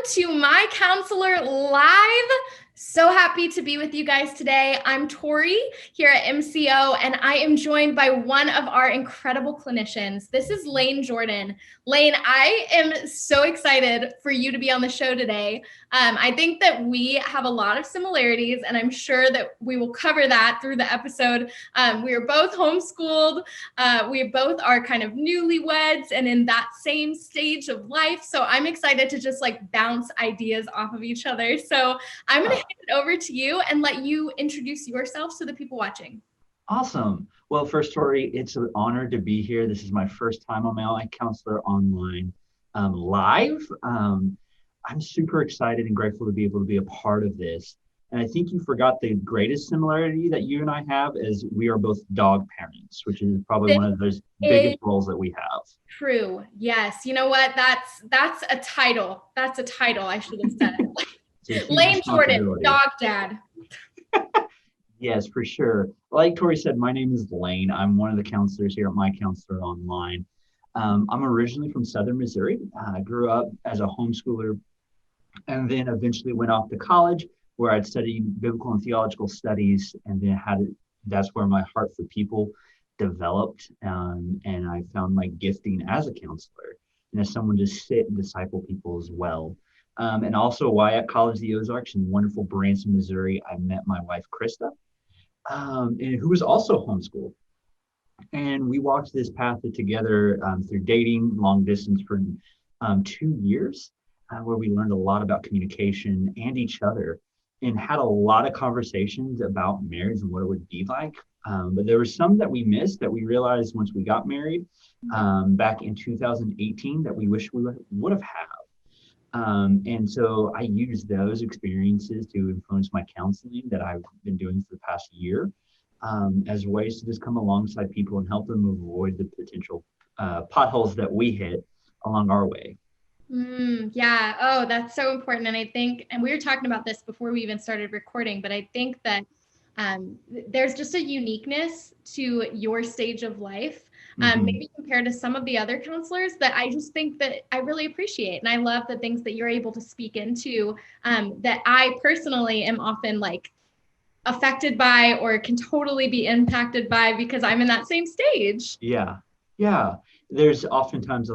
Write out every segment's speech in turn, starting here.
to My Counselor Live. So happy to be with you guys today. I'm Tori here at MCO, and I am joined by one of our incredible clinicians. This is Lane Jordan. Lane, I am so excited for you to be on the show today. I think that we have a lot of similarities, and I'm sure that we will cover that through the episode. We are both homeschooled. We both are kind of newlyweds and in that same stage of life. So I'm excited to just bounce ideas off of each other. So I'm going to hand it over to you and let you introduce yourself to the people watching. Awesome. Well, first, Tori, it's an honor to be here. This is my first time on my MyCounselor.Online live. I'm super excited and grateful to be able to be a part of this. And I think you forgot the greatest similarity that you and I have is we are both dog parents, which is probably one of those biggest roles that we have. True. Yes. You know what? That's a title. That's a title. I should have said. Lane Jordan, dog dad. Yes, for sure. Like Tori said, my name is Lane. I'm one of the counselors here at MyCounselor.Online. I'm originally from Southern Missouri. I grew up as a homeschooler and then eventually went off to college where I'd studied biblical and theological studies, and then that's where my heart for people developed, and I found my gifting as a counselor and as someone to sit and disciple people as well. And also why at College of the Ozarks in wonderful Branson, Missouri, I met my wife, Krista, and who was also homeschooled. And we walked this path together through dating, long distance for 2 years, where we learned a lot about communication and each other and had a lot of conversations about marriage and what it would be like. But there were some that we missed that we realized once we got married back in 2018 that we wish we would have had. And so I used those experiences to influence my counseling that I've been doing for the past year as ways to just come alongside people and help them avoid the potential potholes that we hit along our way. Yeah. Oh, that's so important. And I think, and we were talking about this before we even started recording, but I think that there's just a uniqueness to your stage of life, maybe compared to some of the other counselors that I just think that I really appreciate. And I love the things that you're able to speak into that I personally am often affected by or can totally be impacted by because I'm in that same stage. Yeah. Yeah. There's oftentimes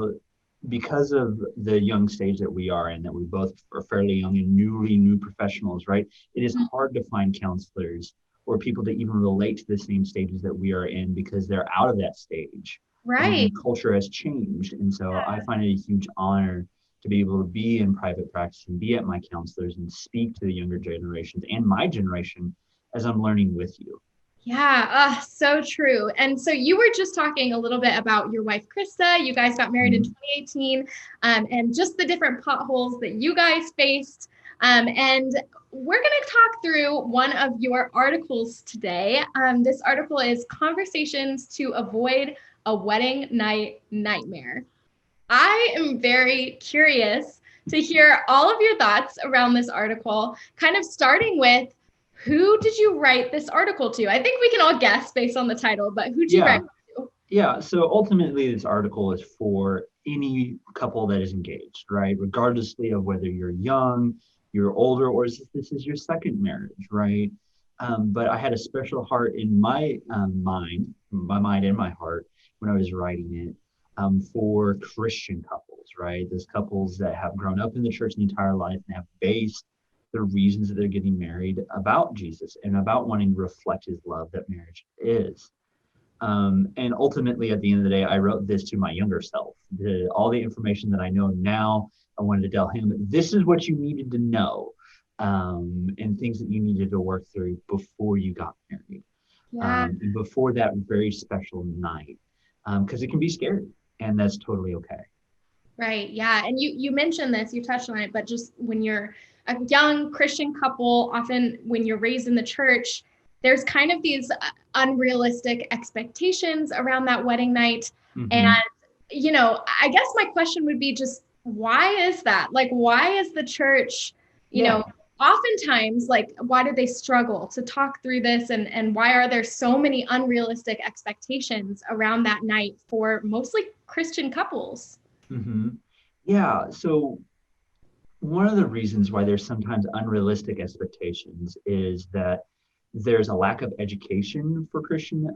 because of the young stage that we are in, that we both are fairly young and new professionals, right? It is hard to find counselors or people to even relate to the same stages that we are in because they're out of that stage. Right. And culture has changed. And so I find it a huge honor to be able to be in private practice and be at my counselors and speak to the younger generations and my generation as I'm learning with you. Yeah, so true. And so you were just talking a little bit about your wife, Krista. You guys got married in 2018 and just the different potholes that you guys faced. And we're going to talk through one of your articles today. This article is Conversations to Avoid a Wedding Night Nightmare. I am very curious to hear all of your thoughts around this article, kind of starting with, who did you write this article to? I think we can all guess based on the title, but who did you write to? Yeah, so ultimately this article is for any couple that is engaged, right? Regardlessly of whether you're young, you're older, or this is your second marriage, right? But I had a special heart in my mind and my heart when I was writing it for Christian couples, right? Those couples that have grown up in the church the entire life and have based the reasons that they're getting married about Jesus and about wanting to reflect his love that marriage is. And ultimately, at the end of the day, I wrote this to my younger self. All the information that I know now, I wanted to tell him, this is what you needed to know and things that you needed to work through before you got married. And before that very special night, because it can be scary and that's totally okay. Right. Yeah. And you mentioned this, you touched on it, but just when you're a young Christian couple, often when you're raised in the church, there's kind of these unrealistic expectations around that wedding night. And, I guess my question would be just, why is that? Why is the church, oftentimes, why do they struggle to talk through this? And why are there so many unrealistic expectations around that night for mostly Christian couples? Yeah. So one of the reasons why there's sometimes unrealistic expectations is that there's a lack of education for Christian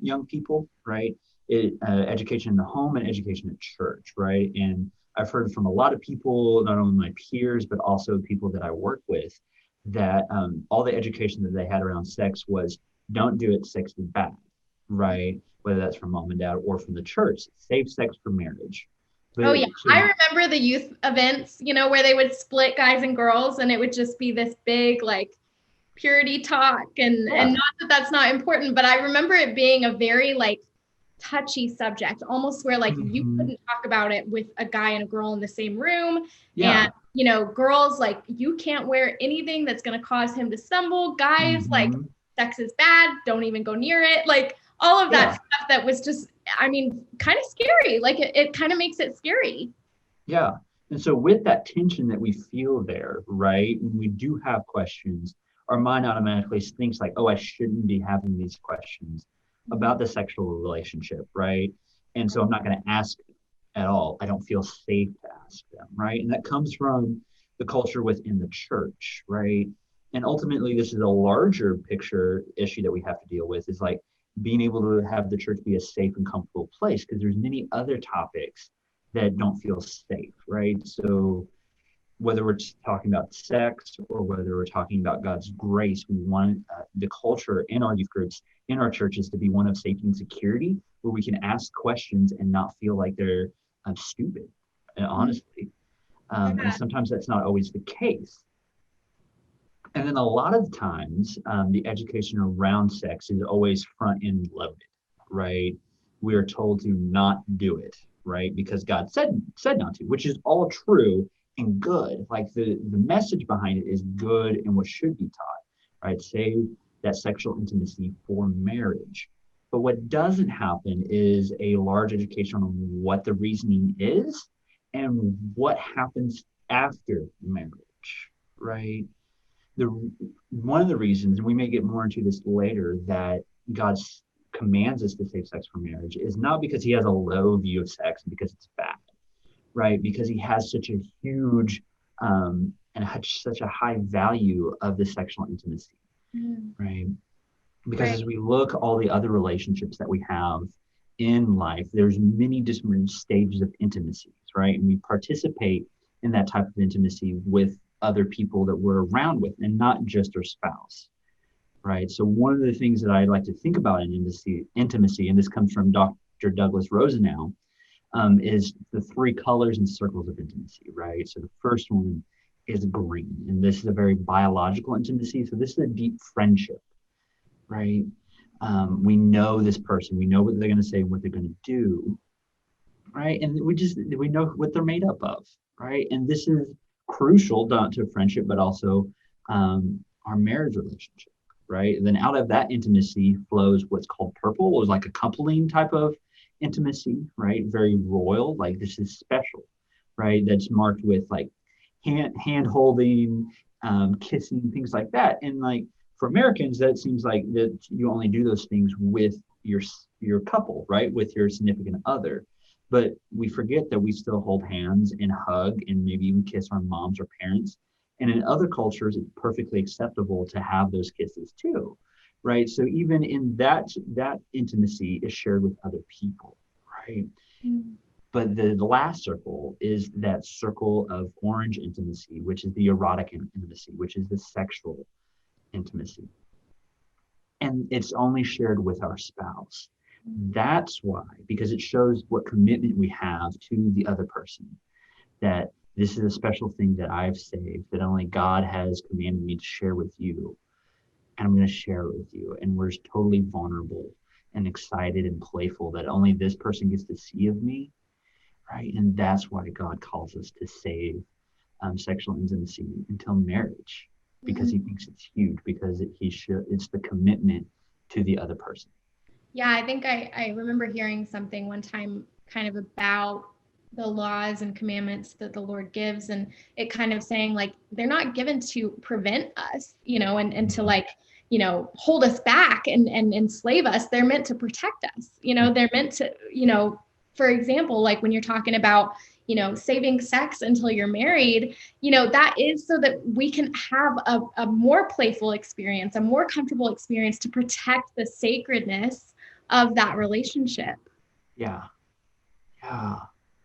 young people, right? Education in the home and education at church, right? And I've heard from a lot of people, not only my peers, but also people that I work with, that all the education that they had around sex was don't do it, sex is bad, right? Whether that's from mom and dad or from the church, save sex for marriage. Oh But yeah, so, I remember the youth events, where they would split guys and girls, and it would just be this big like purity talk, and yeah. not that that's not important, but I remember it being a very like touchy subject, almost where like you Mhm. couldn't talk about it with a guy and a girl in the same room, and Yeah. girls, like, you can't wear anything that's going to cause him to stumble. Guys, like, Hmm. sex is bad, don't even go near it, like all of that Yeah. stuff that was just, I mean, kind of scary. Like it kind of makes it scary. Yeah. And so with that tension that we feel there, right, when we do have questions, our mind automatically thinks like, oh, I shouldn't be having these questions about the sexual relationship, right? And so I'm not going to ask at all. I don't feel safe to ask them, right? And that comes from the culture within the church, right? And ultimately, this is a larger picture issue that we have to deal with is like being able to have the church be a safe and comfortable place because there's many other topics that don't feel safe, right? So whether we're talking about sex or whether we're talking about God's grace, we want the culture in our youth groups, in our churches, to be one of safety and security, where we can ask questions and not feel like they're stupid, honestly. And Yeah. sometimes that's not always the case. And then a lot of times, the education around sex is always front end loaded, right? We are told to not do it, right? Because God said not to, which is all true and good. Like the message behind it is good and what should be taught, right? Save that sexual intimacy for marriage. But what doesn't happen is a large education on what the reasoning is and what happens after marriage, right? the One of the reasons, and we may get more into this later, that God commands us to save sex for marriage is not because he has a low view of sex because it's bad, right? Because he has such a huge and such a high value of the sexual intimacy, Mm. right? Because Right. as we look all the other relationships that we have in life, there's many different stages of intimacies, right? And we participate in that type of intimacy with other people that we're around with and not just our spouse, right? So one of the things that I like to think about in intimacy, and this comes from Dr. Douglas Rosenau, is the three colors and circles of intimacy, right? So the first one is green, and this is a very biological intimacy. So this is a deep friendship, right? We know this person, we know what they're going to say and what they're going to do, right? And we know what they're made up of, right? And this is crucial not to friendship, but also our marriage relationship, right? And then out of that intimacy flows what's called purple, was like a coupling type of intimacy, right? Very royal, like this is special, right? That's marked with like hand holding, kissing, things like that. And like for Americans, that seems like that you only do those things with your couple, right? With your significant other. But we forget that we still hold hands and hug and maybe even kiss our moms or parents. And in other cultures, it's perfectly acceptable to have those kisses too, right? So even in that intimacy is shared with other people, right? Mm. But the last circle is that circle of orange intimacy, which is the erotic intimacy, which is the sexual intimacy. And it's only shared with our spouse. That's why, because it shows what commitment we have to the other person, that this is a special thing that I've saved, that only God has commanded me to share with you. And I'm going to share it with you. And we're totally vulnerable and excited and playful that only this person gets to see of me, right? And that's why God calls us to save sexual intimacy until marriage, because Mm. he thinks it's huge, because it's the commitment to the other person. Yeah, I think I remember hearing something one time kind of about the laws and commandments that the Lord gives, and it kind of saying like they're not given to prevent us, and to like, hold us back and enslave us. They're meant to protect us. They're meant to, for example, like when you're talking about, saving sex until you're married, that is so that we can have a more playful experience, a more comfortable experience to protect the sacredness of that relationship. Yeah. Yeah.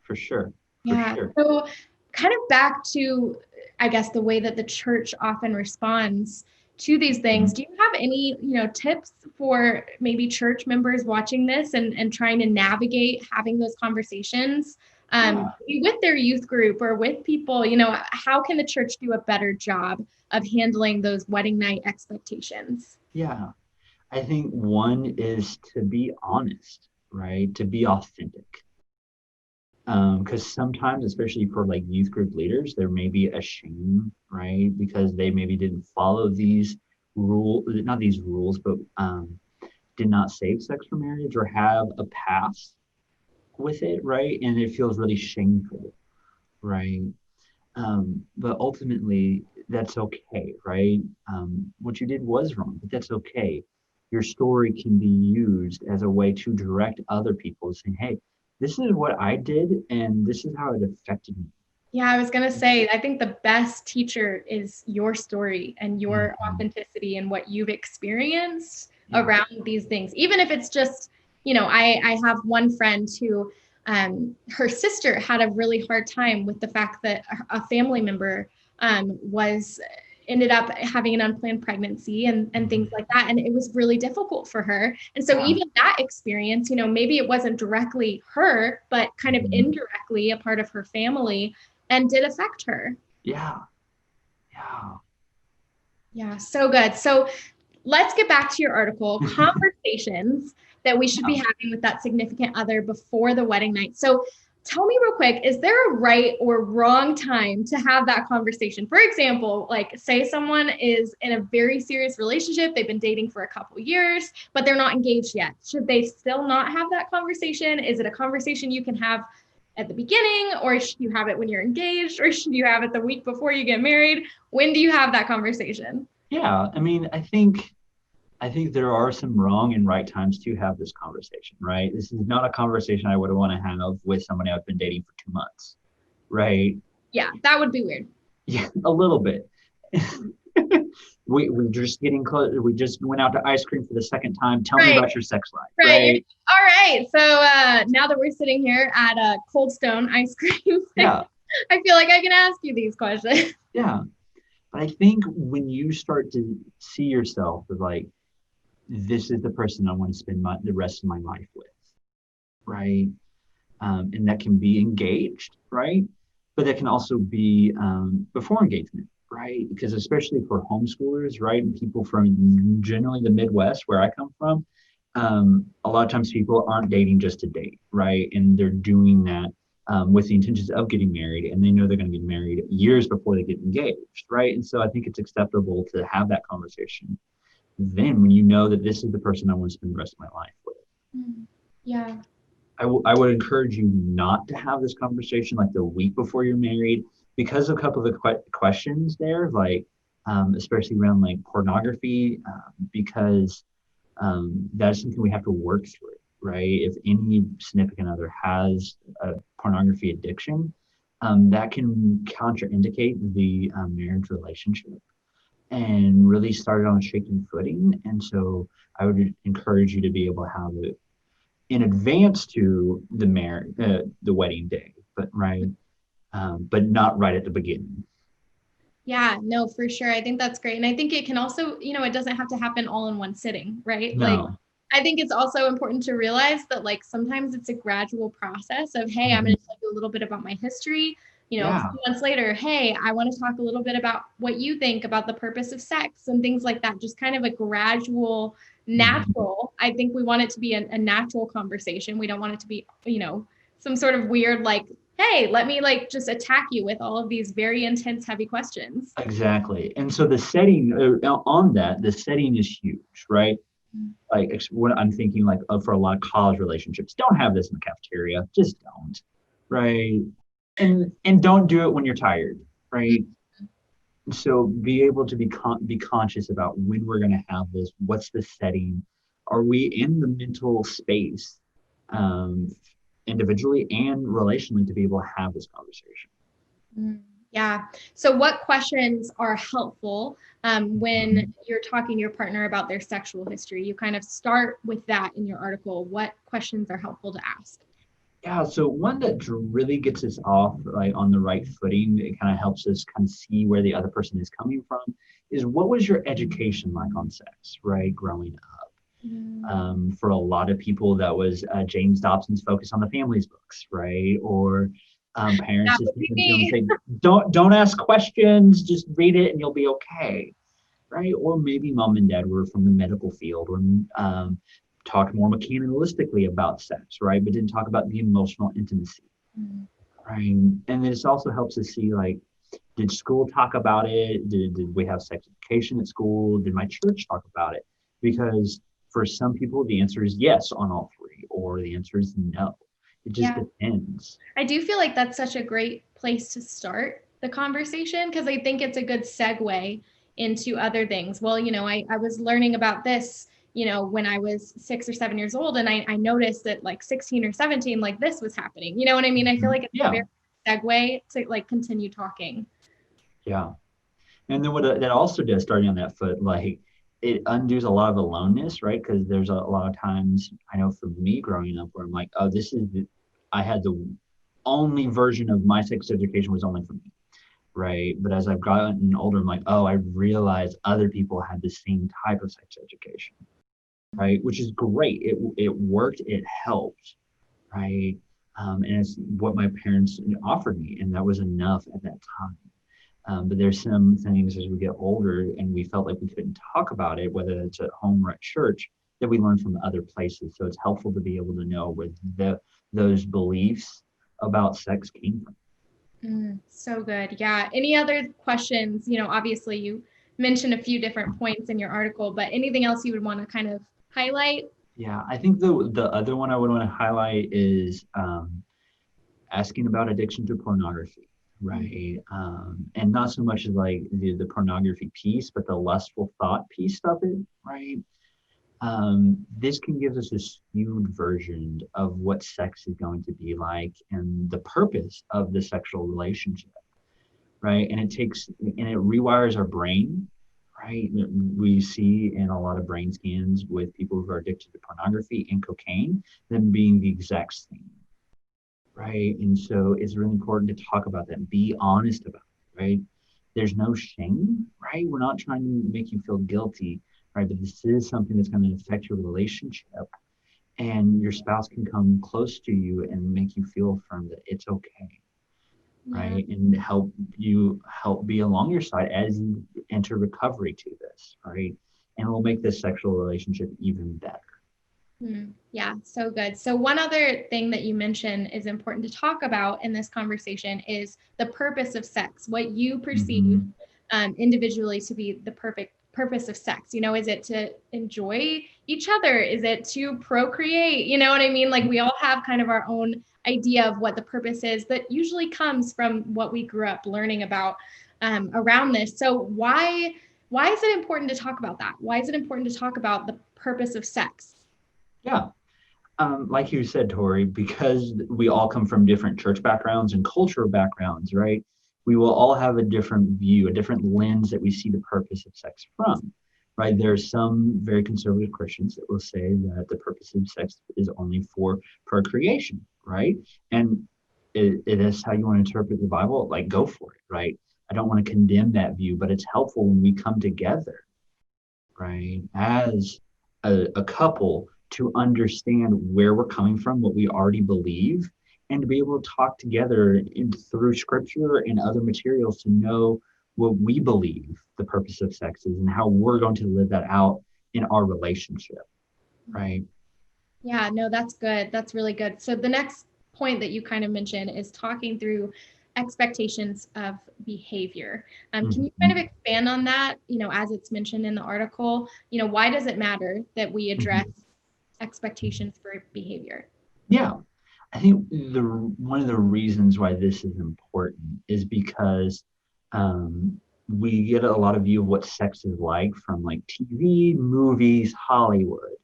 For sure. For Yeah. sure. So kind of back to, I guess, the way that the church often responds to these things. Do you have any, tips for maybe church members watching this and trying to navigate having those conversations Yeah. with their youth group or with people, how can the church do a better job of handling those wedding night expectations? Yeah. I think one is to be honest, right? To be authentic. Because sometimes, especially for like youth group leaders, there may be a shame, right? Because they maybe didn't follow these not these rules, but did not save sex for marriage or have a past with it, right? And it feels really shameful, right? But ultimately, that's okay, right? What you did was wrong, but that's okay. Your story can be used as a way to direct other people, saying, "Hey, this is what I did, and this is how it affected me." Yeah, I was going to say, I think the best teacher is your story and your Mhm. authenticity and what you've experienced Yeah, around these things. Even if it's just, I have one friend who, her sister had a really hard time with the fact that a family member ended up having an unplanned pregnancy and things mhm. like that. And it was really difficult for her. And so Yeah, even that experience, maybe it wasn't directly her, but kind of mhm. indirectly a part of her family and did affect her. Yeah, yeah, Yeah, so good. So let's get back to your article, conversations that we should be yeah. having with that significant other before the wedding night. So tell me real quick, is there a right or wrong time to have that conversation? For example, like say someone is in a very serious relationship, they've been dating for a couple years, but they're not engaged yet. Should they still not have that conversation? Is it a conversation you can have at the beginning, or should you have it when you're engaged, or should you have it the week before you get married? When do you have that conversation? Yeah. I mean, I think there are some wrong and right times to have this conversation, right? This is not a conversation I would want to have with somebody I've been dating for 2 months, right? Yeah, that would be weird. Yeah, a little bit. We're just getting close. We just went out to ice cream for the second time. Tell me Right, about your sex life, right. right? All right. So now that we're sitting here at a Cold Stone ice cream, Yeah, I feel like I can ask you these questions. yeah. But I think when you start to see yourself as like, this is the person I want to spend the rest of my life with, right? And that can be engaged, right? But that can also be before engagement, right? Because especially for homeschoolers, right, and people from generally the Midwest, where I come from, a lot of times people aren't dating just to date, right? And they're doing that with the intentions of getting married, and they know they're going to get married years before they get engaged, right? And so I think it's acceptable to have that conversation then when you know that this is the person I want to spend the rest of my life with. Yeah. I would encourage you not to have this conversation like the week before you're married because of a couple of the questions there, like especially around like pornography, because that's something we have to work through, right? If any significant other has a pornography addiction, that can contraindicate the marriage relationship and really start it on a shaky footing. And so I would encourage you to be able to have it in advance to the wedding day, but right, but not right at the beginning. Yeah, no, for sure. I think that's great. And I think it can also, it doesn't have to happen all in one sitting, right? Like, No. I think it's also important to realize that, like, sometimes it's a gradual process of, hey, I'm Mhm. going to tell you a little bit about my history. A Yeah. few months later, hey, I want to talk a little bit about what you think about the purpose of sex and things like that. Just kind of a gradual, Mhm. natural. I think we want it to be a natural conversation. We don't want it to be, some sort of weird, like, hey, let me like just attack you with all of these very intense, heavy questions. Exactly. And so the setting on that, the setting is huge, right? Like what I'm thinking, like for a lot of college relationships, don't have this in the cafeteria. Just don't, right? And don't do it when you're tired, right? So be able to be conscious about when we're going to have this. What's the setting? Are we in the mental space? Um, individually and relationally to be able to have this conversation. Yeah. So what questions are helpful when you're talking to your partner about their sexual history? You kind of start with that in your article. What questions are helpful to ask? Yeah, so one that really gets us off like on the right footing, it kind of helps us kind of see where the other person is coming from, is what was your education like on sex, right, growing up? For a lot of people, that was James Dobson's Focus on the Family's books, right? Or parents That just would be even to and me. say, don't ask questions, just read it and you'll be okay, right? Or maybe mom and dad were from the medical field or talked more mechanistically about sex, right? But didn't talk about the emotional intimacy, right? And this also helps us see like, did school talk about it? Did we have sex education at school? Did my church talk about it? Because for some people, the answer is yes on all three, or the answer is no. It just Yeah. depends. I do feel like that's such a great place to start the conversation because I think it's a good segue into other things. Well, I was learning about this, when I was 6 or 7 years old, and I noticed that like 16 or 17, like this was happening. You know what I mean? I feel like it's a Yeah, very segue to like continue talking. yeah. And then what that also does, starting on that foot, like it undoes a lot of aloneness, right? Because there's a lot of times I know for me growing up where I'm like, oh, I had the only version of my sex education was only for me, right? But as I've gotten older, I'm like, oh, I realized other people had the same type of sex education, right? Which is great. It worked. It helped, right? And it's what my parents offered me, and that was enough at that time. But there's some things as we get older and we felt like we couldn't talk about it, whether it's at home or at church, that we learn from other places. So it's helpful to be able to know where those beliefs about sex came from. So good. Yeah. Any other questions? Obviously you mentioned a few different points in your article, but anything else you would want to kind of highlight? Yeah, I think the other one I would want to highlight is asking about addiction to pornography, right? And not so much as like the pornography piece, but the lustful thought piece of it, right? This can give us a skewed version of what sex is going to be like and the purpose of the sexual relationship, right? And it rewires our brain, right? We see in a lot of brain scans with people who are addicted to pornography and cocaine, them being the exact same, right? And so it's really important to talk about that, be honest about it, right? There's no shame, right? We're not trying to make you feel guilty, right? But this is something that's going to affect your relationship. And your spouse can come close to you and make you feel affirmed that it's okay, Yeah. right? And help be along your side as you enter recovery to this, right? And it will make this sexual relationship even better. Yeah, so good. So one other thing that you mentioned is important to talk about in this conversation is the purpose of sex, what you perceive Mm-hmm. individually to be the perfect purpose of sex. Is it to enjoy each other? Is it to procreate? You know what I mean? Like we all have kind of our own idea of what the purpose is that usually comes from what we grew up learning about around this. So why is it important to talk about that? Why is it important to talk about the purpose of sex? Yeah. Like you said, Tori, because we all come from different church backgrounds and cultural backgrounds, right? We will all have a different view, a different lens that we see the purpose of sex from, right? There are some very conservative Christians that will say that the purpose of sex is only for procreation, right? And it is how you want to interpret the Bible, like go for it, right? I don't want to condemn that view, but it's helpful when we come together, right, as a couple to understand where we're coming from, what we already believe, and to be able to talk together through scripture and other materials to know what we believe the purpose of sex is and how we're going to live that out in our relationship, right? Yeah, no, that's good. That's really good. So the next point that you kind of mentioned is talking through expectations of behavior. Can you kind of Mhm. expand on that? As it's mentioned in the article, why does it matter that we address Mhm. expectations for behavior? Yeah, I think the one of the reasons why this is important is because we get a lot of view of what sex is like from like TV, movies, Hollywood,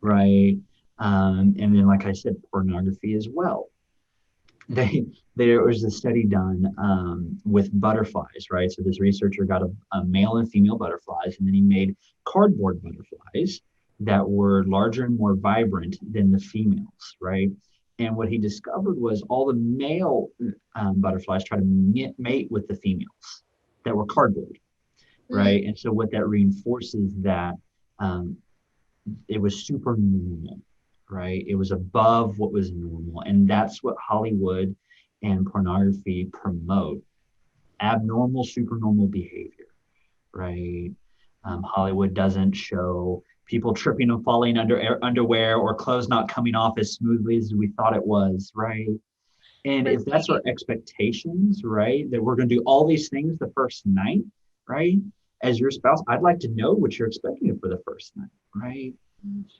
right? And then, like I said, pornography as well. they there was a study done with butterflies, right? So this researcher got a male and female butterflies, and then he made cardboard butterflies that were larger and more vibrant than the females, right? And what he discovered was all the male butterflies try to mate with the females that were cardboard, Mm, right? And so what that reinforces that um, it was super normal, right? It was above what was normal. And that's what Hollywood and pornography promote abnormal, supernormal behavior, right? Hollywood doesn't show people tripping and falling under underwear or clothes not coming off as smoothly as we thought it was, right? And if that's our right. expectations, right, that we're going to do all these things the first night, right? As your spouse, I'd like to know what you're expecting for the first night, right?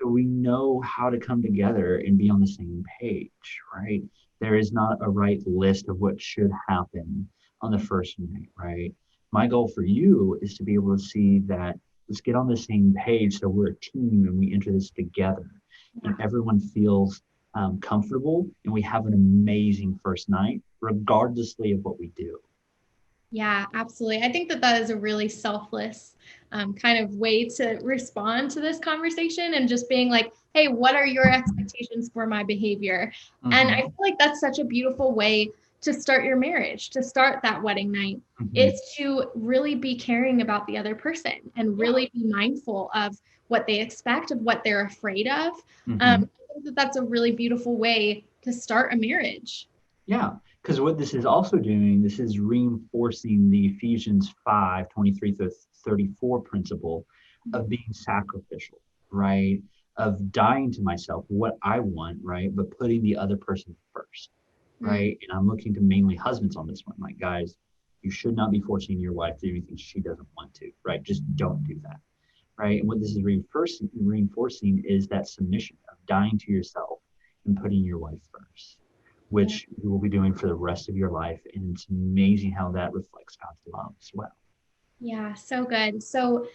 So we know how to come together and be on the same page, right? There is not a right list of what should happen on the first night, right? My goal for you is to be able to see that let's get on the same page so we're a team and we enter this together and everyone feels comfortable and we have an amazing first night, regardlessly of what we do. Yeah, absolutely. I think that that is a really selfless kind of way to respond to this conversation and just being like, hey, what are your expectations for my behavior? And I Mm-hmm. feel like that's such a beautiful way to start your marriage, to start that wedding night, Mm-hmm. is to really be caring about the other person and Yeah. really be mindful of what they expect, of what they're afraid of. Mm-hmm. I think that that's a really beautiful way to start a marriage. Yeah, because what this is also doing, this is reinforcing the Ephesians 5:23 to 34 principle of being sacrificial, right? Of dying to myself, what I want, right? But putting the other person first, Mm, right? And I'm looking to mainly husbands on this one. Like, guys, you should not be forcing your wife to do anything she doesn't want to, right? Just don't do that, right? And what this is reinforcing is that submission of dying to yourself and putting your wife first, yeah. which you will be doing for the rest of your life. And it's amazing how that reflects God's love as well. Yeah, so good. So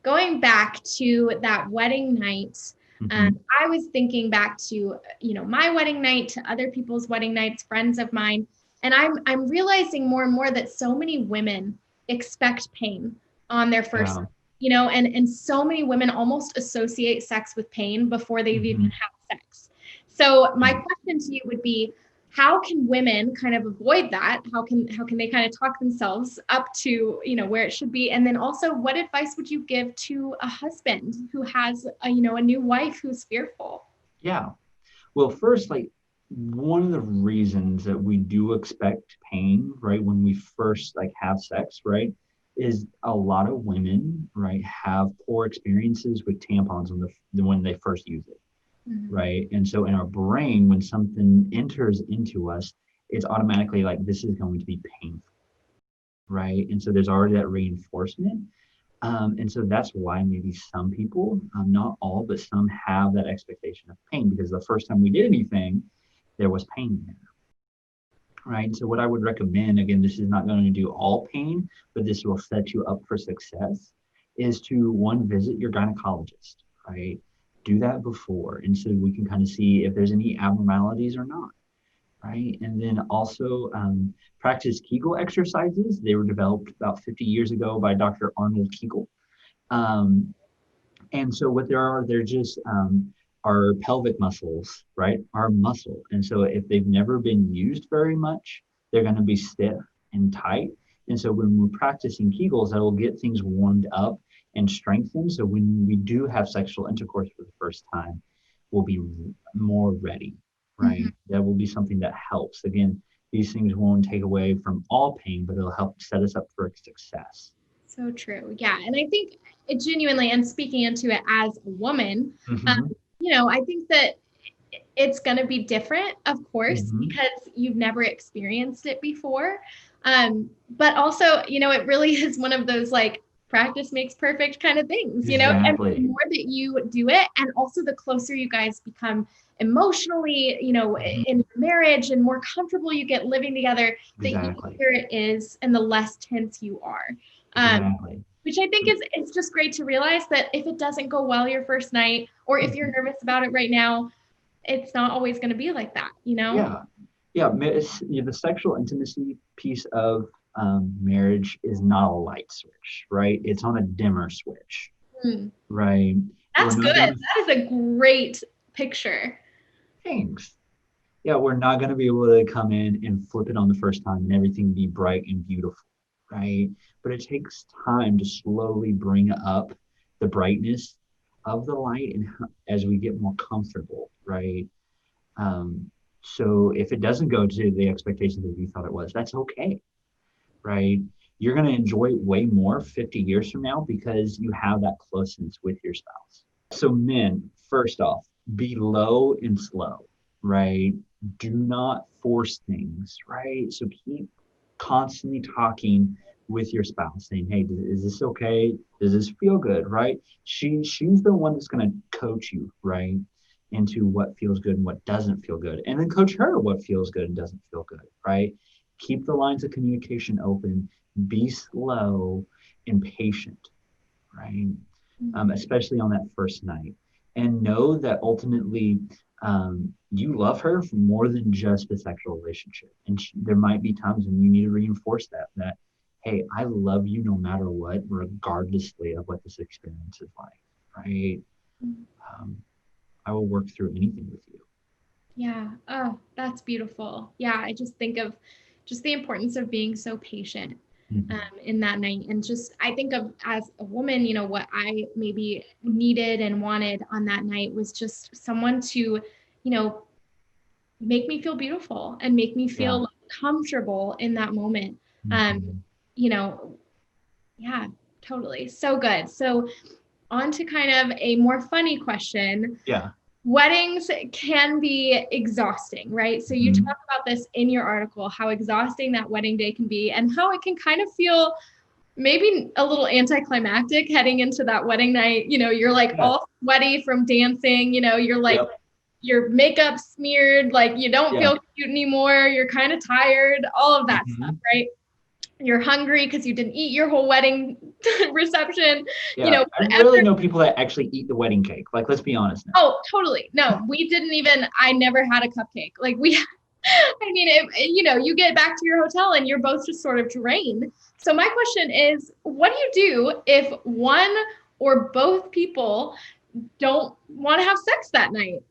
going back to that wedding night, Mm-hmm. I was thinking back to, my wedding night, to other people's wedding nights, friends of mine, and I'm realizing more and more that so many women expect pain on their first, Yeah. and so many women almost associate sex with pain before they've even Mm-hmm. had sex. So my Yeah. question to you would be, how can women kind of avoid that? How can they kind of talk themselves up to, where it should be? And then also, what advice would you give to a husband who has a new wife who's fearful? Yeah. Well, first, like one of the reasons that we do expect pain, right, when we first like have sex, right, is a lot of women, right, have poor experiences with tampons when they first use it, Mhm. right? And so in our brain, when something enters into us, it's automatically like this is going to be painful, right? And so there's already that reinforcement. And so that's why maybe some people, not all, but some have that expectation of pain because the first time we did anything, there was pain there, right? So what I would recommend, again, this is not going to do all pain, but this will set you up for success, is to one, visit your gynecologist, right? Do that before. And so we can kind of see if there's any abnormalities or not, right? And then also practice Kegel exercises. They were developed about 50 years ago by Dr. Arnold Kegel. Um, and so what there are, they're just our pelvic muscles, right? Our muscle. And so if they've never been used very much, they're going to be stiff and tight. And so when we're practicing Kegels, that will get things warmed up and strengthened. So when we do have sexual intercourse for the first time, we'll be more ready, right? Mhm. That will be something that helps. Again, these things won't take away from all pain, but it'll help set us up for success. So true. Yeah. And I think it genuinely, and speaking into it as a woman, um, Mm-hmm. I think that it's going to be different, of course, Mm-hmm. because you've never experienced it before. But also, it really is one of those like practice makes perfect kind of things, and the Exactly. more that you do it, and also the closer you guys become emotionally, Mhm. in marriage and more comfortable you get living together, the Exactly. easier it is and the less tense you are. Um, Exactly. Which I think it's just great to realize that if it doesn't go well your first night, or if you're nervous about it right now, it's not always going to be like that, you know? Yeah. Yeah. The sexual intimacy piece of marriage is not a light switch, right? It's on a dimmer switch, Hmm. right? We're That's not good. going to, That is a great picture. things. Yeah, we're not going to be able to come in and flip it on the first time and everything be bright and beautiful, right? But it takes time to slowly bring up the brightness of the light and as we get more comfortable, right? Um, so if it doesn't go to the expectations that you thought it was, that's okay, right? You're going to enjoy it way more 50 years from now because you have that closeness with your spouse. So, men, first off, be low and slow, right? Do not force things, right? So, keep constantly talking with your spouse saying, hey, is this okay? Does this feel good, right? She's the one that's going to coach you, right? Into what feels good and what doesn't feel good. And then coach her what feels good and doesn't feel good, right? Keep the lines of communication open, be slow and patient, right? Especially on that first night. And know that ultimately you love her for more than just a sexual relationship. And there might be times when you need to reinforce that, hey, I love you no matter what, regardlessly of what this experience is like, right? Um, I will work through anything with you. Yeah. Oh, that's beautiful. Yeah. I just think of just the importance of being so patient in that night. And just, I think of as a woman, you know, what I maybe needed and wanted on that night was just someone to, you know, make me feel beautiful and make me Yeah. feel comfortable in that moment. Mm-hmm. You know, yeah, totally. So good. So on to kind of a more funny question. Yeah. Weddings can be exhausting, right? So you Mm-hmm. talk about this in your article, how exhausting that wedding day can be and how it can kind of feel maybe a little anticlimactic heading into that wedding night. You know, you're like Yeah. all sweaty from dancing, you know, you're like Yep. your makeup smeared, like you don't Yeah. feel cute anymore, you're kind of tired, all of that stuff, Mm-hmm. right? You're hungry because you didn't eat your whole wedding reception, you Yeah. know, I whatever. rarely know people that actually eat the wedding cake. Like, let's be honest now. Oh, totally. No, we didn't even, I never had a cupcake. Like we, I mean, you know, you get back to your hotel and you're both just sort of drained. So my question is, what do you do if one or both people don't want to have sex that night?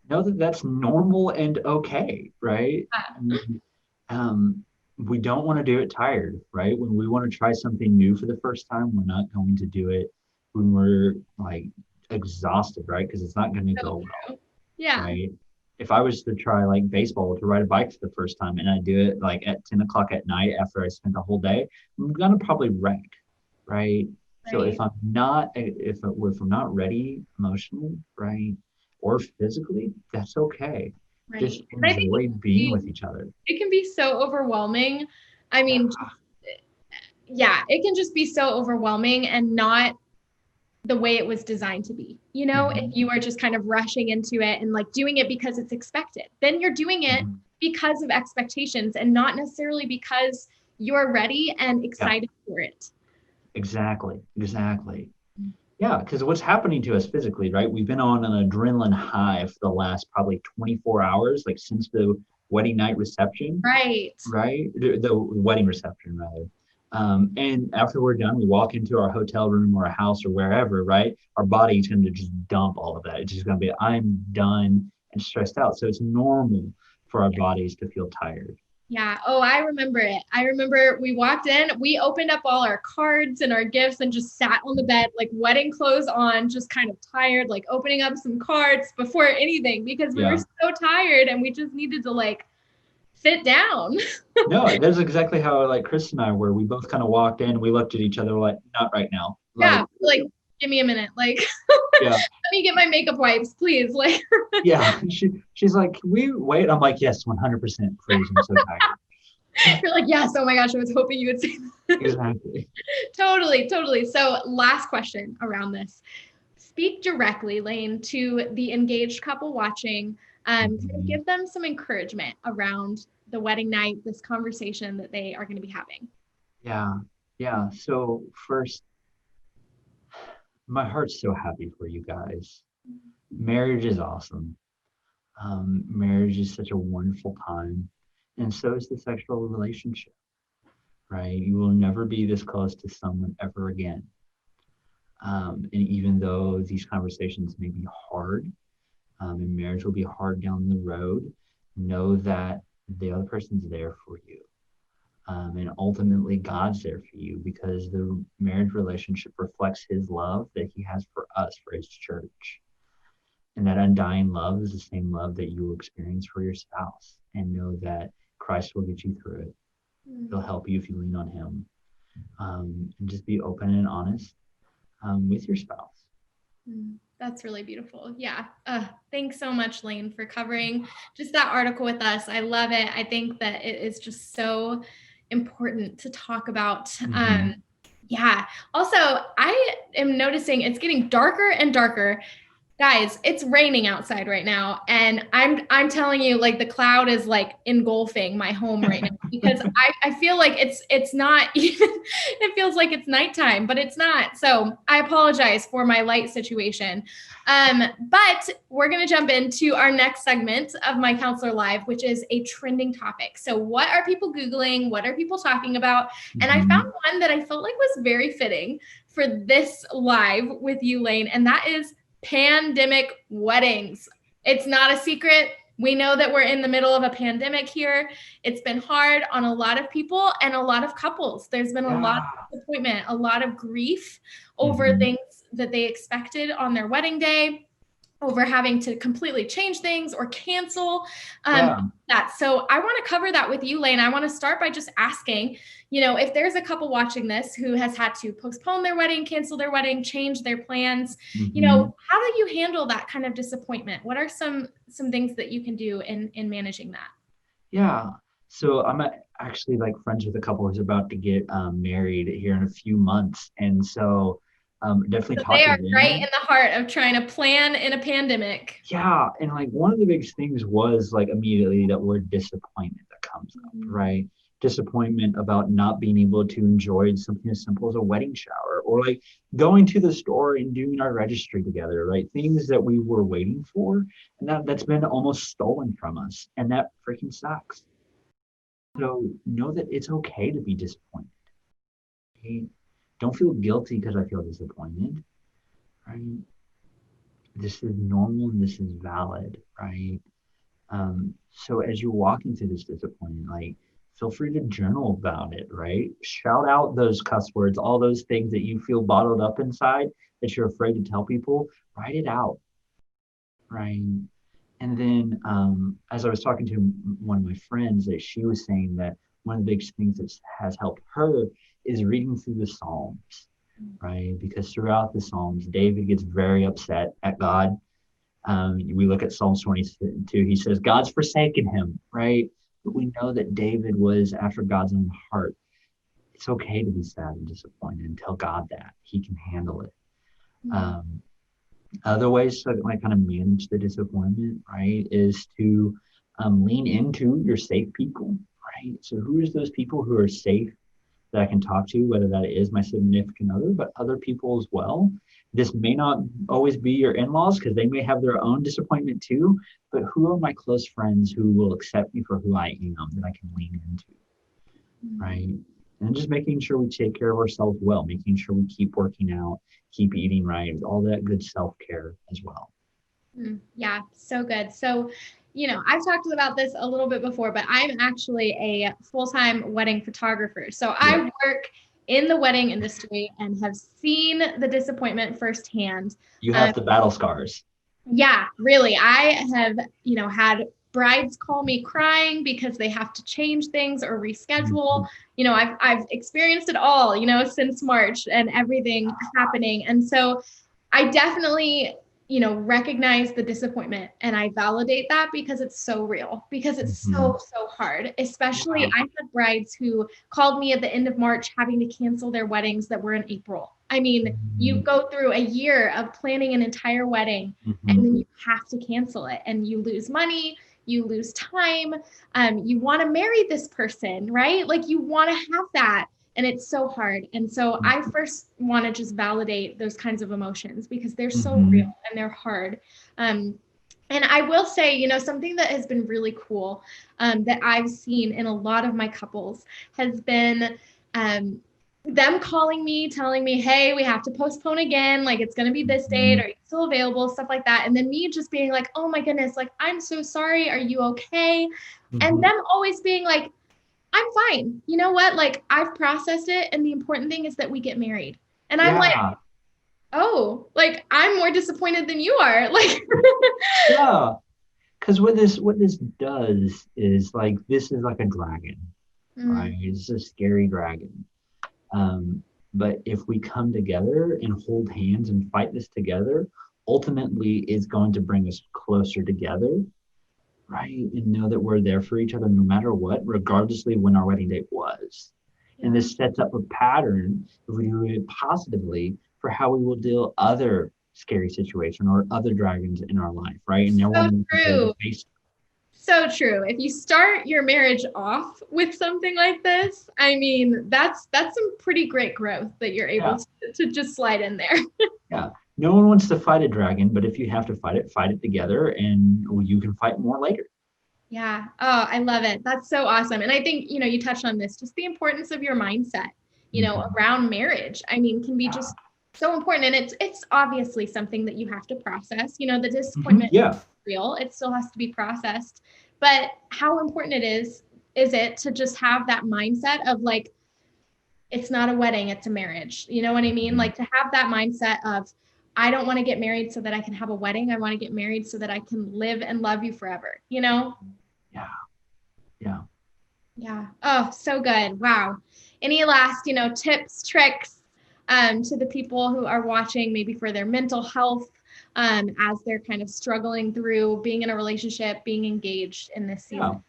Know that that's normal and okay, right? Yeah, I mean, we don't want to do it tired, right? When we want to try something new for the first time, we're not going to do it when we're like exhausted, right? Because it's not going to so go well, true. Yeah, right? If I was to try like baseball to ride a bike for the first time and I do it like at 10 o'clock at night after I spent the whole day, I'm gonna probably wreck, right? So right, if I'm not ready emotionally, right, or physically, that's okay. Just right. And I think enjoy being with each other. it can be so overwhelming. I Yeah. mean, yeah, it can just be so overwhelming and not the way it was designed to be. You know, if Mhm. you are just kind of rushing into it and like doing it because it's expected, then you're doing it Mhm. because of expectations and not necessarily because you're ready and Yeah, excited for it. exactly. Exactly. Yeah, because what's happening to us physically, right? We've been on an adrenaline high for the last probably 24 hours, like since the wedding night reception, Right. right? The wedding reception, rather. And after we're done, we walk into our hotel room or a house or wherever, right? Our body's going to just dump all of that. It's just going to be, I'm done and stressed out. So it's normal for our bodies to feel tired. Yeah. Oh, I remember it. I remember we walked in, we opened up all our cards and our gifts and just sat on the bed, like wedding clothes on, just kind of tired, like opening up some cards before anything because we were Yeah. so tired and we just needed to like sit down. No, that's exactly how like Chris and I were. We both kind of walked in, we looked at each other like, not right now. Yeah. Like, Like, give me a minute. Like, yeah, let me get my makeup wipes, please. Like, yeah. She's like, can we wait? I'm like, yes, 100%, please. I'm so tired. you're like, yes. Oh my gosh. I was hoping you would say that. Exactly. Totally. Totally. So, last question around this. Speak directly, Lane, to the engaged couple watching. Kind of Mhm. give them some encouragement around the wedding night, this conversation that they are going to be having. Yeah. Yeah. So first, my heart's so happy for you guys. Marriage is awesome. Marriage is such a wonderful time, and so is the sexual relationship, right? You will never be this close to someone ever again. And even though these conversations may be hard, and marriage will be hard down the road, know that the other person's there for you. And ultimately, God's there for you because the marriage relationship reflects His love that He has for us, for His church. And that undying love is the same love that you will experience for your spouse. And know that Christ will get you through it. He'll help you if you lean on Him. And just be open and honest with your spouse. That's really beautiful. Yeah. Thanks so much, Lane, for covering just that article with us. I love it. I think that it is just so important to talk about. Yeah. Also, I am noticing it's getting darker and darker. Guys, it's raining outside right now, and I'm telling you, like, the cloud is like engulfing my home right now because I feel like it's not even, it feels like it's nighttime, but it's not. So I apologize for my light situation. But we're gonna jump into our next segment of My Counselor Live, which is a trending topic. So what are people Googling? What are people talking about? And I found one that I felt like was very fitting for this live with you, Lane, and that is pandemic weddings. It's not a secret. We know that we're in the middle of a pandemic here. It's been hard on a lot of people and a lot of couples. There's been a lot of disappointment, a lot of grief over things that they expected on their wedding day, over having to completely change things or cancel that. So I want to cover that with you, Lane. I want to start by just asking, if there's a couple watching this who has had to postpone their wedding, cancel their wedding, change their plans, how do you handle that kind of disappointment? What are some things that you can do in managing that? Yeah. So I'm actually like friends with a couple who's about to get married here in a few months. And so definitely So talk they to are right them. in the heart of trying to plan in a pandemic. Yeah. And like one of the biggest things was like immediately that word disappointment that comes up, right? Disappointment about not being able to enjoy something as simple as a wedding shower or like going to the store and doing our registry together, right? Things that we were waiting for and that's been almost stolen from us. And that freaking sucks. So know that it's okay to be disappointed. Okay? Don't feel guilty because I feel disappointed, right? This is normal and this is valid, right? So as you're walking through this disappointment, like feel free to journal about it, right? Shout out those cuss words, all those things that you feel bottled up inside that you're afraid to tell people, write it out, right? And then as I was talking to one of my friends, that she was saying that one of the big things that has helped her is reading through the Psalms, right? Because throughout the Psalms, David gets very upset at God. We look at Psalms 22, he says, God's forsaken him, right? But we know that David was after God's own heart. It's okay to be sad and disappointed and tell God that he can handle it. Other ways to like kind of manage the disappointment, right, is to lean into your safe people, right? So who is those people who are safe that I can talk to, whether that is my significant other, but other people as well. This may not always be your in-laws because they may have their own disappointment too, but who are my close friends who will accept me for who I am that I can lean into, right? And just making sure we take care of ourselves well, making sure we keep working out, keep eating right, all that good self-care as well. Yeah, so good. So, I've talked about this a little bit before, but I'm actually a full-time wedding photographer. So I work in the wedding industry and have seen the disappointment firsthand. You have the battle scars. Yeah, really. I have, had brides call me crying because they have to change things or reschedule. I've experienced it all, since March and everything happening. And so I definitely, recognize the disappointment and I validate that because it's so real, because it's so hard. Especially I had brides who called me at the end of March having to cancel their weddings that were in April. I mean, you go through a year of planning an entire wedding and then you have to cancel it and you lose money, you lose time. You want to marry this person, right? Like you want to have that. And it's so hard. And so I first want to just validate those kinds of emotions because they're so real and they're hard. And I will say, you know, something that has been really cool that I've seen in a lot of my couples has been them calling me, telling me, hey, we have to postpone again. Like, it's going to be this date. Are you still available? Stuff like that. And then me just being like, oh my goodness, like, I'm so sorry. Are you okay? And them always being like, I'm fine. You know what? Like, I've processed it. And the important thing is that we get married. And I'm like, oh, like, I'm more disappointed than you are. Like, Yeah. Because what this does is like, this is like a dragon, right? It's a scary dragon. But if we come together and hold hands and fight this together, ultimately it's going to bring us closer together, right? And know that we're there for each other no matter what, regardlessly of when our wedding date was. And this sets up a pattern, if we do it positively, for how we will deal other scary situation or other dragons in our life, right? And now so we're true. face. So true. If you start your marriage off with something like this, I mean, that's some pretty great growth that you're able to just slide in there. Yeah. No one wants to fight a dragon, but if you have to fight it together, and you can fight more later. Yeah. Oh, I love it. That's so awesome. And I think, you know, you touched on this, just the importance of your mindset, you know, around marriage. I mean, can be just so important. And it's obviously something that you have to process. You know, the disappointment is real. It still has to be processed. But how important is it to just have that mindset of like, it's not a wedding, it's a marriage. You know what I mean? Like, to have that mindset of, I don't want to get married so that I can have a wedding. I want to get married so that I can live and love you forever, you know? Yeah. Yeah. Yeah. Oh, so good. Wow. Any last, you know, tips, tricks to the people who are watching, maybe for their mental health as they're kind of struggling through being in a relationship, being engaged in this season? Yeah.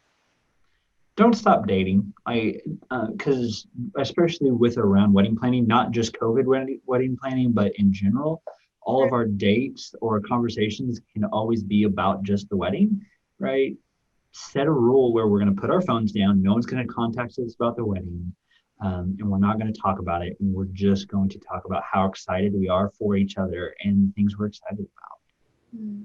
Don't stop dating. Because especially with around wedding planning, not just COVID wedding planning, but in general, all of our dates or conversations can always be about just the wedding, right? Set a rule where we're going to put our phones down. No one's going to contact us about the wedding. And we're not going to talk about it. And we're just going to talk about how excited we are for each other and things we're excited about.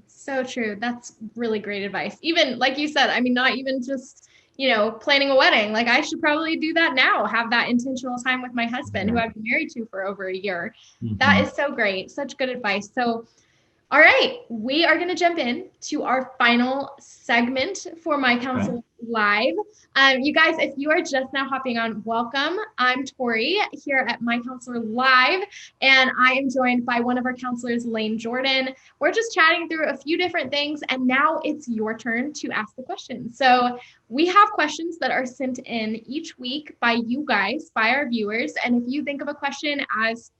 So true. That's really great advice. Even like you said, I mean, not even just, you know, planning a wedding. Like, I should probably do that now, have that intentional time with my husband who I've been married to for over a year. That is so great. Such good advice. So, all right, we are going to jump in to our final segment for My Counselor Live. You guys, if you are just now hopping on, welcome. I'm Tori here at My Counselor Live, and I am joined by one of our counselors, Lane Jordan. We're just chatting through a few different things, and now it's your turn to ask the question. So we have questions that are sent in each week by you guys, by our viewers, and if you think of a question as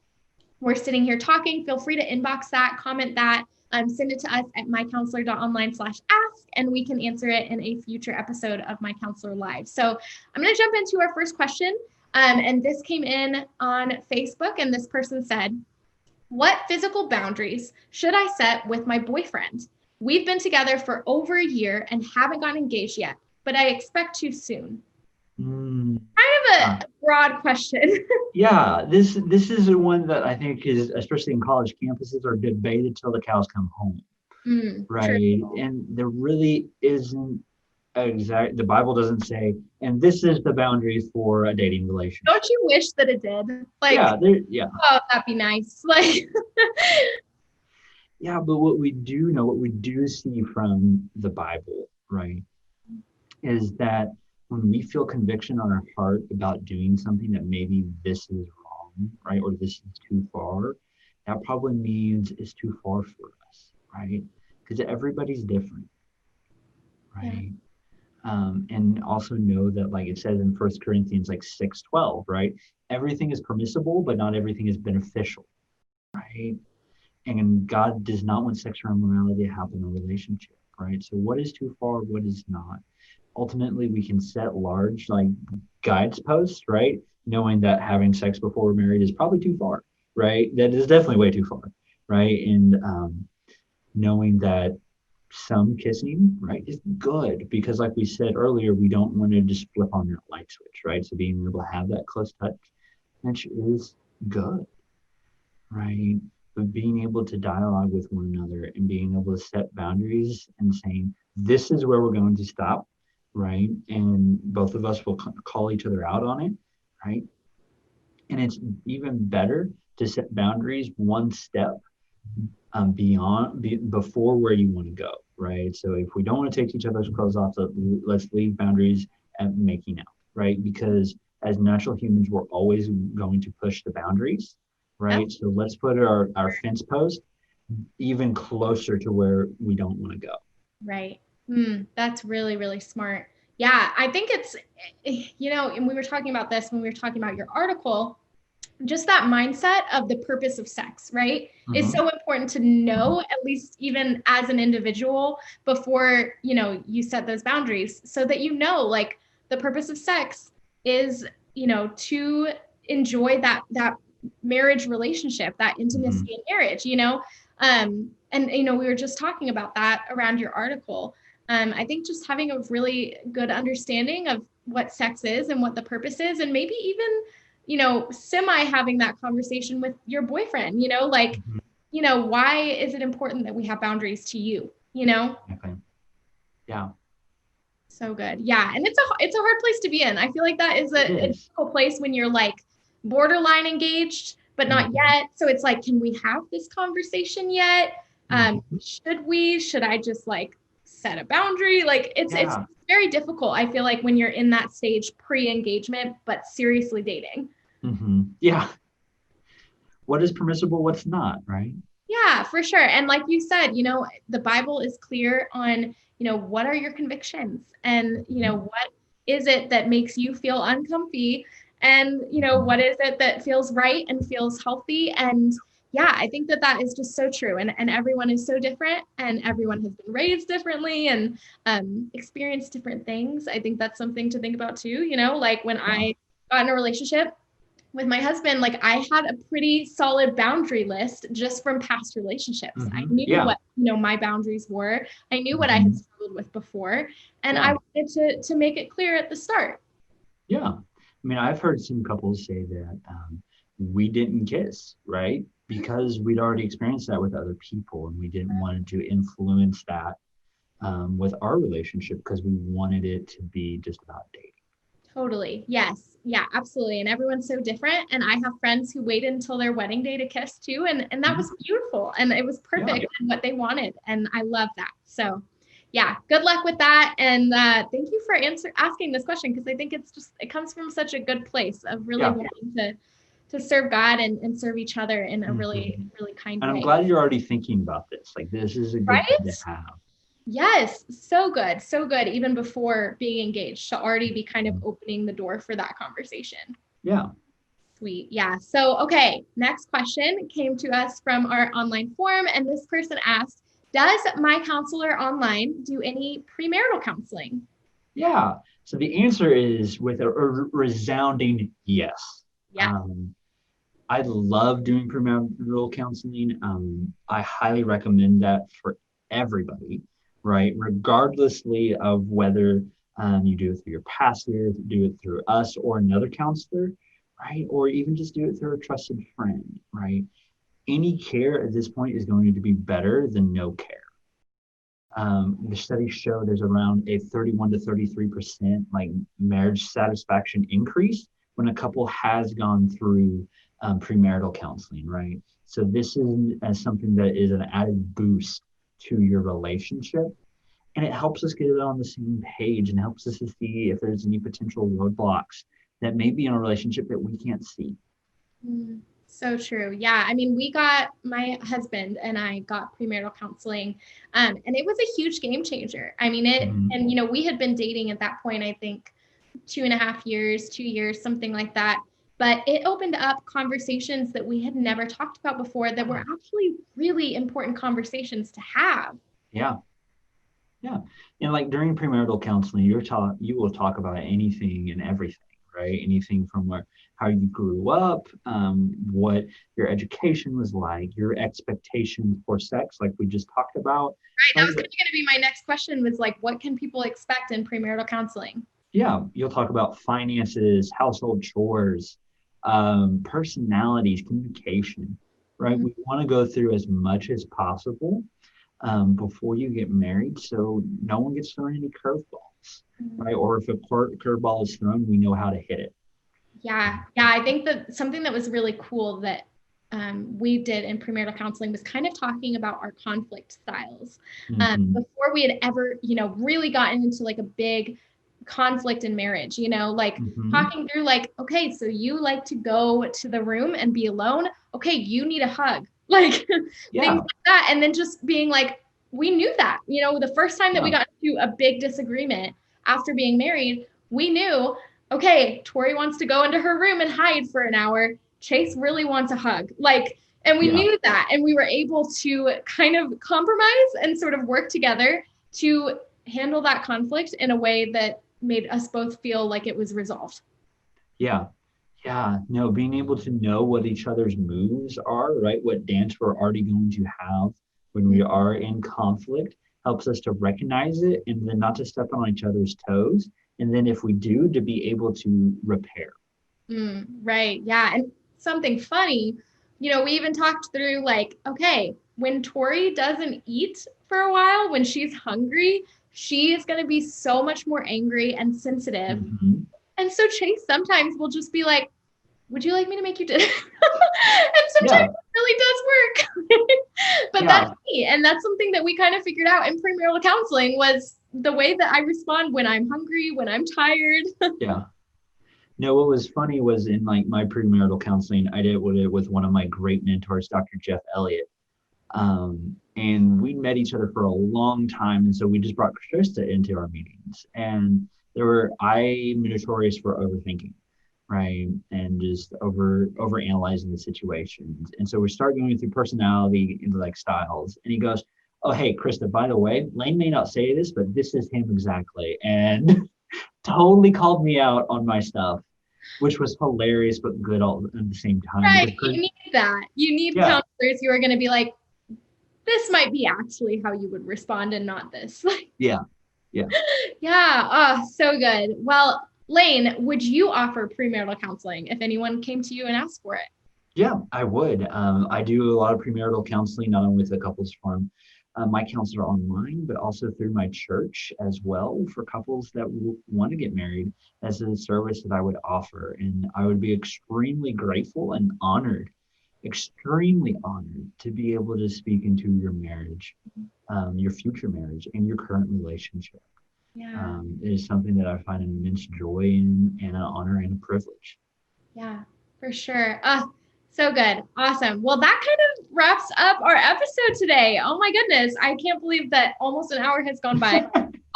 we're sitting here talking, feel free to inbox that, comment that, send it to us at MyCounselor.Online/ask, and we can answer it in a future episode of My Counselor Live. So I'm going to jump into our first question. And this came in on Facebook, and this person said, what physical boundaries should I set with my boyfriend? We've been together for over a year and haven't gotten engaged yet, but I expect to soon. Kind of a broad question. Yeah, this is one that I think is, especially in college campuses, are debated till the cows come home, right? True. And there really isn't the Bible doesn't say, and this is the boundaries for a dating relationship. Don't you wish that it did? Like, oh, that'd be nice. Like, yeah, but what we do see from the Bible, right, is that when we feel conviction on our heart about doing something that maybe this is wrong, right, or this is too far, that probably means it's too far for us, right? Because everybody's different, right? And also know that, like it says in 1 Corinthians like 6:12, right? Everything is permissible, but not everything is beneficial, right? And God does not want sexual immorality to happen in a relationship, right? So what is too far, what is not? Ultimately, we can set large like guideposts, right? Knowing that having sex before we're married is probably too far, right? That is definitely way too far, right? And knowing that some kissing, right, is good because, like we said earlier, we don't want to just flip on that light switch, right? So being able to have that close touch, which is good, right? But being able to dialogue with one another and being able to set boundaries and saying, this is where we're going to stop, right? And both of us will call each other out on it, right? And it's even better to set boundaries one step before where you want to go, right? So if we don't want to take each other's clothes off, let's leave boundaries at making out, right? Because as natural humans, we're always going to push the boundaries, Yep. right? So let's put our fence post even closer to where we don't want to go. Right. That's really, really smart. Yeah, I think it's, and we were talking about this when we were talking about your article, just that mindset of the purpose of sex, right, is Mm-hmm. so important to know, at least even as an individual, before, you set those boundaries, so that, like, the purpose of sex is, to enjoy that marriage relationship, that Mm-hmm. intimacy in marriage, and, we were just talking about that around your article. I think just having a really good understanding of what sex is and what the purpose is, and maybe even, semi having that conversation with your boyfriend, like, Mm-hmm. why is it important that we have boundaries to you? Okay. Yeah, So good. Yeah. And it's a hard place to be in. I feel like that is it a is. difficult place when you're like borderline engaged, but not Mm-hmm. yet. So it's like, can we have this conversation yet? Mm-hmm. Should I just like set a boundary? Like it's Yeah. very difficult. I feel like when you're in that stage pre-engagement, but seriously dating. Mm-hmm. Yeah. What is permissible? What's not, right? Yeah, for sure. And like you said, the Bible is clear on, what are your convictions, and, Mm-hmm. what is it that makes you feel uncomfy, and, Mm-hmm. what is it that feels right and feels healthy. And yeah, I think that is just so true. And everyone is so different, and everyone has been raised differently, and experienced different things. I think that's something to think about too, like when Yeah. I got in a relationship with my husband, like I had a pretty solid boundary list just from past relationships. I Mm-hmm. knew Yeah. what, my boundaries were. I knew what I had Mm-hmm. struggled with before, and I Yeah. wanted to make it clear at the start. Yeah. I mean, I've heard some couples say that we didn't kiss, right? Because we'd already experienced that with other people and we didn't want to influence that with our relationship because we wanted it to be just about dating. Totally. Yes. Yeah, absolutely. And everyone's so different. And I have friends who waited until their wedding day to kiss too. And that was Mhm. beautiful. And it was Yeah. perfect and what they wanted. And I love that. So yeah, good luck with that. And thank you for asking this question, because I think it comes from such a good place of really Yeah. wanting to serve God and serve each other in a really, Hmm. really kind And I'm way. glad you're already thinking about this. Like, this is a good thing to Right? have. Yes, so good. So good. Even before being engaged, to already be kind of Mhm. opening the door for that conversation. Yeah. Sweet. Yeah. So, okay. Next question came to us from our online forum, and this person asked, does My Counselor Online do any premarital counseling? Yeah. So the answer is with a resounding yes. Yeah. Um, I love doing premarital counseling. I highly recommend that for everybody, right? Regardlessly of whether you do it through your pastor, do it through us or another counselor, right? Or even just do it through a trusted friend, right? Any care at this point is going to be better than no care. The studies show there's around a 31 to 33% like marriage satisfaction increase when a couple has gone through premarital counseling, right? So this is something that is an added boost to your relationship, and it helps us get it on the same page and helps us to see if there's any potential roadblocks that may be in a relationship that we can't see. So true. Yeah. I mean, my husband and I got premarital counseling, and it was a huge game changer. I mean, Mhm. and, we had been dating at that point, I think 2.5 years, 2 years, something like that. But it opened up conversations that we had never talked about before that were Yeah, actually really important conversations to have. yeah. Yeah. And like during premarital counseling, you will talk about anything and everything, right? Anything from how you grew up, what your education was like, your expectations for sex, like we just talked about. Right. That Right. was kind of going to be my next question, was like, what can people expect in premarital counseling? Yeah, you'll talk about finances, household chores, personalities, communication, right? Mhm. We want to go through as much as possible before you get married, so no one gets thrown any curveballs, right? Or if a curveball is thrown, we know how to hit it. Yeah. Yeah. I think that something that was really cool that we did in premarital counseling was kind of talking about our conflict styles. Mm-hmm. Before we had ever, really gotten into like a big conflict in marriage, like Mm-hmm. talking through like, okay, so you like to go to the room and be alone. Okay, you need a hug, like things Yeah, like that. And then just being like, we knew that, the first time that we yeah, got into a big disagreement after being married, we knew, okay, Tori wants to go into her room and hide for an hour. Chase really wants a hug. Like, and we yeah. knew that, and we were able to kind of compromise and sort of work together to handle that conflict in a way that made us both feel like it was resolved. Yeah. Yeah. No, being able to know what each other's moves are, right? What dance we're already going to have when we are in conflict helps us to recognize it and then not to step on each other's toes. And then if we do, to be able to repair. Right. Yeah. And something funny, we even talked through like, okay, when Tori doesn't eat for a while, when she's hungry, she is going to be so much more angry and sensitive. Mhm. And so Chase sometimes will just be like, would you like me to make you dinner? And sometimes Yeah. it really does work. But that's Yeah. me. And that's something that we kind of figured out in premarital counseling was the way that I respond when I'm hungry, when I'm tired. Yeah. No, what was funny was in like my premarital counseling, I did it with one of my great mentors, Dr. Jeff Elliott. And we met each other for a long time. And so we just brought Krista into our meetings. And I'm notorious for overthinking, right? And just over analyzing the situations. And so we start going through personality and like styles. And he goes, "Oh, hey, Krista, by the way, Lane may not say this, but this is him exactly." And totally called me out on my stuff, which was hilarious, but good all at the same time. Right. Because, You need that. You need yeah, counselors who are going to be like, this might be actually how you would respond and not this. yeah, yeah. Yeah. Oh, so good. Well, Lane, would you offer premarital counseling if anyone came to you and asked for it? Yeah, I would. I do a lot of premarital counseling, not only with the couples forum, my counselor online, but also through my church as well for couples that want to get married as a service that I would offer. And I would be extremely honored to be able to speak into your marriage, your future marriage, and your current relationship. Yeah. It is something that I find an immense joy in and an honor and a privilege. Yeah, for sure. So good. Awesome. Well, that kind of wraps up our episode today. Oh my goodness. I can't believe that almost an hour has gone by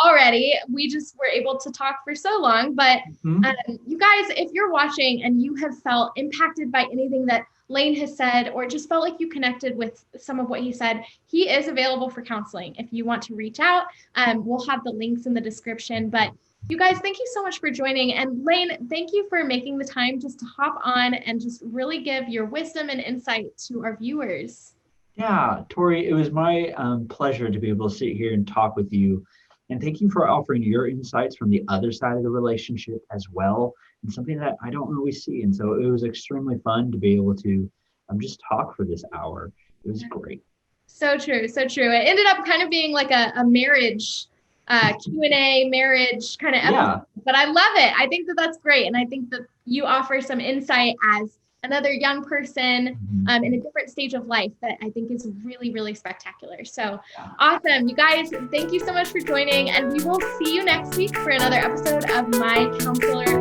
already. We just were able to talk for so long. But Mhm. you guys, if you're watching and you have felt impacted by anything that Lane has said, or just felt like you connected with some of what he said, he is available for counseling. If you want to reach out, we'll have the links in the description. But you guys, thank you so much for joining. And Lane, thank you for making the time just to hop on and just really give your wisdom and insight to our viewers. Yeah, Tori, it was my pleasure to be able to sit here and talk with you. And thank you for offering your insights from the other side of the relationship as well, and something that I don't always see. And so it was extremely fun to be able to just talk for this hour. It was great. So true, so true. It ended up kind of being like a marriage Q&A marriage kind of episode, Yeah. but I love it. I think that that's great. And I think that you offer some insight as another young person Mhm. in a different stage of life that I think is really, really spectacular. So Yeah. awesome. You guys, thank you so much for joining. And we will see you next week for another episode of My Counselor